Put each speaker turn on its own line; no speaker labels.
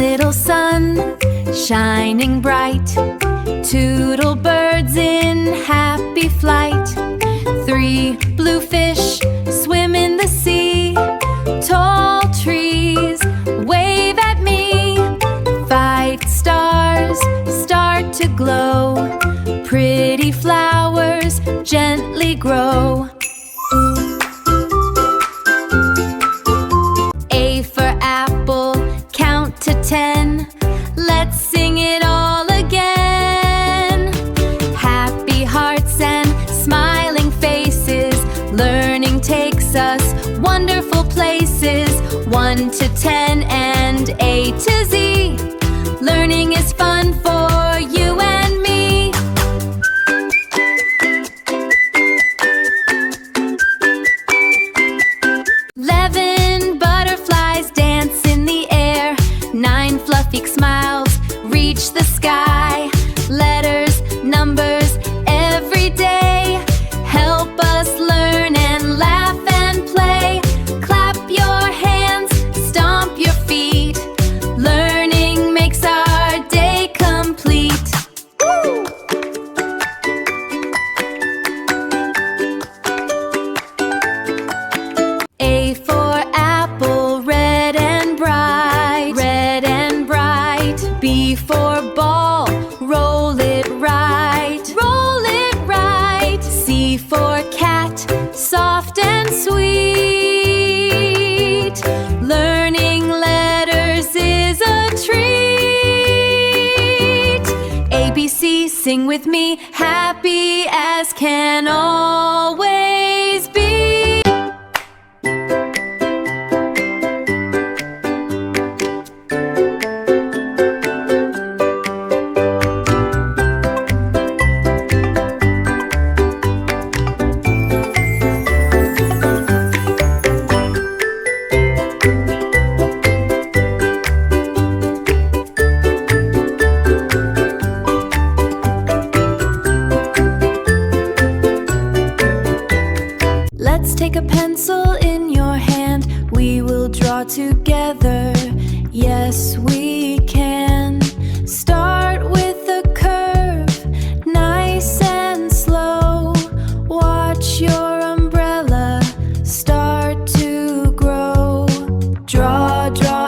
little sun, shining bright. Two little birds in happy flight. Three blue fish swim in the sea. Tall trees wave at me. Five stars start to glow. Pretty flowers gently grow. A for apple, count to 10. Let's sing it all again. Happy hearts and smiling faces. Learning takes us wonderful places. 1 to 10 and A to Z. Learning is fun for you and me. 11 butterflies dance in the air. 9 fluffy smiles reach the sky. Letters, numbers, every day help us learn and laugh and play. Clap your hands, stomp your feet. Learning makes our day complete. Woo! A for apple, red and bright. Red and bright. B for ball, roll it right. Roll it right. C for cat, soft and sweet. Learning letters is a treat. ABC, sing with me, happy as can always be. Let's take a pencil in your hand. We will draw together. Yes, we can. Start with a curve, nice and slow. Watch your umbrella start to grow. Draw, draw.